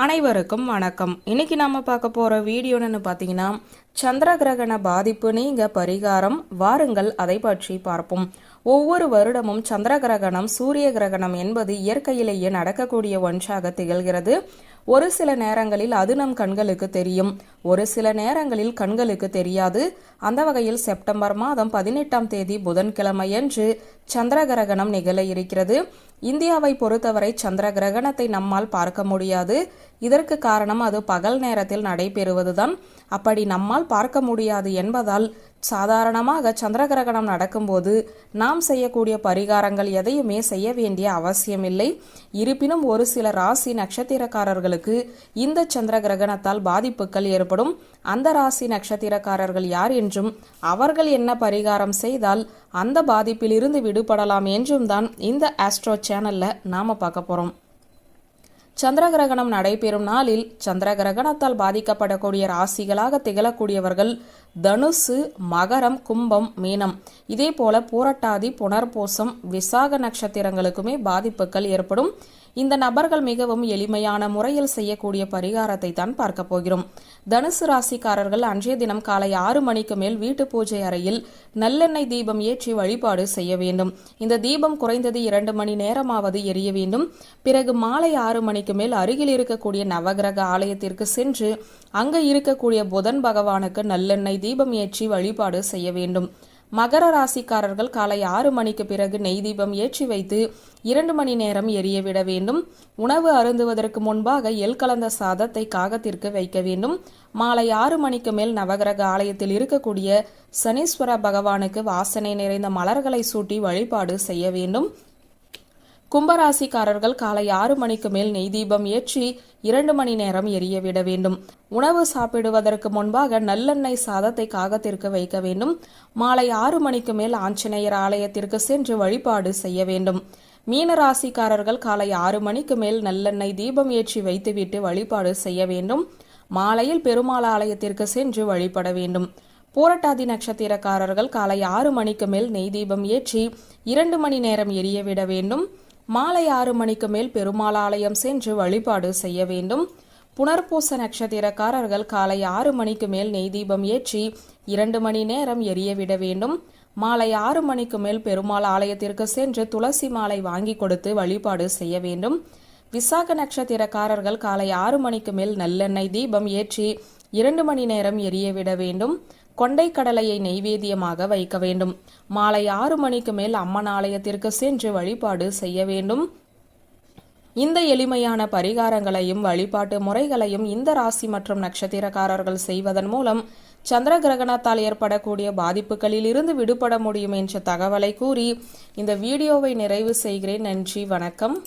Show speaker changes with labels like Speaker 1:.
Speaker 1: அனைவருக்கும் வணக்கம். இன்னைக்கு நாம பார்க்க போற வீடியோன்னு பார்த்தீங்கன்னா, சந்திர கிரகண பாதிப்பு நீங்க பரிகாரம் வாருங்கள் அதை பற்றி பார்ப்போம். ஒவ்வொரு வருடமும் சந்திர கிரகணம் சூரிய கிரகணம் என்பது இயற்கையிலேயே நடக்கக்கூடிய ஒன்றாக திகழ்கிறது. ஒரு சில நேரங்களில் அது நம் கண்களுக்கு தெரியும், ஒரு சில நேரங்களில் கண்களுக்கு தெரியாது. அந்த வகையில் செப்டம்பர் மாதம் 18ஆம் தேதி புதன்கிழமையன்று சந்திர கிரகணம் நிகழ இருக்கிறது. இந்தியாவை பொறுத்தவரை சந்திர கிரகணத்தை நம்மால் பார்க்க முடியாது. இதற்கு காரணம் அது பகல் நேரத்தில் நடைபெறுவதுதான். அப்படி நம்மால் பார்க்க முடியாது என்பதால் சாதாரணமாக சந்திர கிரகணம் நடக்கும்போது நாம் செய்யக்கூடிய பரிகாரங்கள் எதையுமே செய்ய வேண்டிய அவசியமில்லை. இருப்பினும் ஒரு சில ராசி நட்சத்திரக்காரர்களுக்கு இந்த சந்திர கிரகணத்தால் பாதிப்புகள் ஏற்படும். அந்த ராசி நட்சத்திரக்காரர்கள் யார் என்றும் அவர்கள் என்ன பரிகாரம் செய்தால் அந்த பாதிப்பில் இருந்து விடுபடலாம் என்றும் தான் இந்த ஆஸ்ட்ரோ சேனல்ல நாம பார்க்க போறோம். சந்திர கிரகணம் நடைபெறும் நாளில் சந்திர கிரகணத்தால் பாதிக்கப்படக்கூடிய ராசிகளாக திகழக்கூடியவர்கள் தனுசு, மகரம், கும்பம், மீனம். இதே போல பூரட்டாதி, புனர்பூசம், விசாக நட்சத்திரங்களுக்குமே பாதிப்புகள் ஏற்படும். இந்த நபர்கள் மிகவும் எளிமையான முறையில் செய்யக்கூடிய பரிகாரத்தை தான் பார்க்க போகிறோம். தனுசு ராசிக்காரர்கள் அன்றைய தினம் காலை 6 மணிக்கு மேல் வீட்டு பூஜை அறையில் நல்லெண்ணெய் தீபம் ஏற்றி வழிபாடு செய்ய வேண்டும். இந்த தீபம் குறைந்தது 2 மணி நேரமாவது எரிய வேண்டும். பிறகு மாலை 6 மணிக்கு மேல் அருகில் இருக்கக்கூடிய நவகிரக ஆலயத்திற்கு சென்று அங்கு இருக்கக்கூடிய புதன் பகவானுக்கு நல்லெண்ணெய் தீபம் ஏற்றி வழிபாடு செய்ய வேண்டும். மகர ராசிக்காரர்கள் காலை 6 மணிக்கு பிறகு நெய் தீபம் ஏற்றி வைத்து 2 மணி நேரம் எரியவிட வேண்டும். உணவு அருந்துவதற்கு முன்பாக எள் கலந்த சாதத்தை காகத்திற்கு வைக்க வேண்டும். மாலை 6 மணிக்கு மேல் நவகிரக ஆலயத்தில் இருக்கக்கூடிய சனீஸ்வர பகவானுக்கு வாசனை நிறைந்த மலர்களை சூட்டி வழிபாடு செய்ய வேண்டும். கும்பராசிக்காரர்கள் காலை 6 மணிக்கு மேல் நெய் தீபம் ஏற்றி 2 மணி நேரம் எரியவிட வேண்டும். உணவு சாப்பிடுவதற்கு முன்பாக நல்லெண்ணெய் சாதத்தை காகத்திற்கு வைக்க வேண்டும். மாலை 6 மணிக்கு மேல் ஆஞ்சநேயர் ஆலயத்திற்கு சென்று வழிபாடு செய்ய வேண்டும். மீன ராசிக்காரர்கள் காலை 6 மணிக்கு மேல் நல்லெண்ணெய் தீபம் ஏற்றி வைத்துவிட்டு வழிபாடு செய்ய வேண்டும். மாலையில் பெருமாள் ஆலயத்திற்கு சென்று வழிபட வேண்டும். பூரட்டாதி நட்சத்திரக்காரர்கள் காலை 6 மணிக்கு மேல் நெய் தீபம் ஏற்றி 2 மணி நேரம் எரியவிட வேண்டும். மாலை 6 மணிக்கு மேல் பெருமாள் ஆலயம் சென்று வழிபாடு செய்ய வேண்டும். புனர்பூச நட்சத்திரக்காரர்கள் காலை 6 மணிக்கு மேல் நெய் தீபம் ஏற்றி 2 மணி நேரம் எரியவிட வேண்டும். மாலை 6 மணிக்கு மேல் பெருமாள் ஆலயத்திற்கு சென்று துளசி மாலை வாங்கி கொடுத்து வழிபாடு செய்ய வேண்டும். விசாக நட்சத்திரக்காரர்கள் காலை 6 மணிக்கு மேல் நல்லெண்ணெய் தீபம் ஏற்றி 2 மணி நேரம் எரியவிட வேண்டும். கொண்டை கடலையை நெய்வேத்தியமாக வைக்க வேண்டும். மாலை 6 மணிக்கு மேல் அம்மன் ஆலயத்திற்கு சென்று வழிபாடு செய்ய வேண்டும். இந்த எளிமையான பரிகாரங்களையும் வழிபாட்டு முறைகளையும் இந்த ராசி மற்றும் நட்சத்திரக்காரர்கள் செய்வதன் மூலம் சந்திர கிரகணத்தால் ஏற்படக்கூடிய பாதிப்புகளில் இருந்து விடுபட முடியும் என்ற தகவலை கூறி இந்த வீடியோவை நிறைவு செய்கிறேன். நன்றி, வணக்கம்.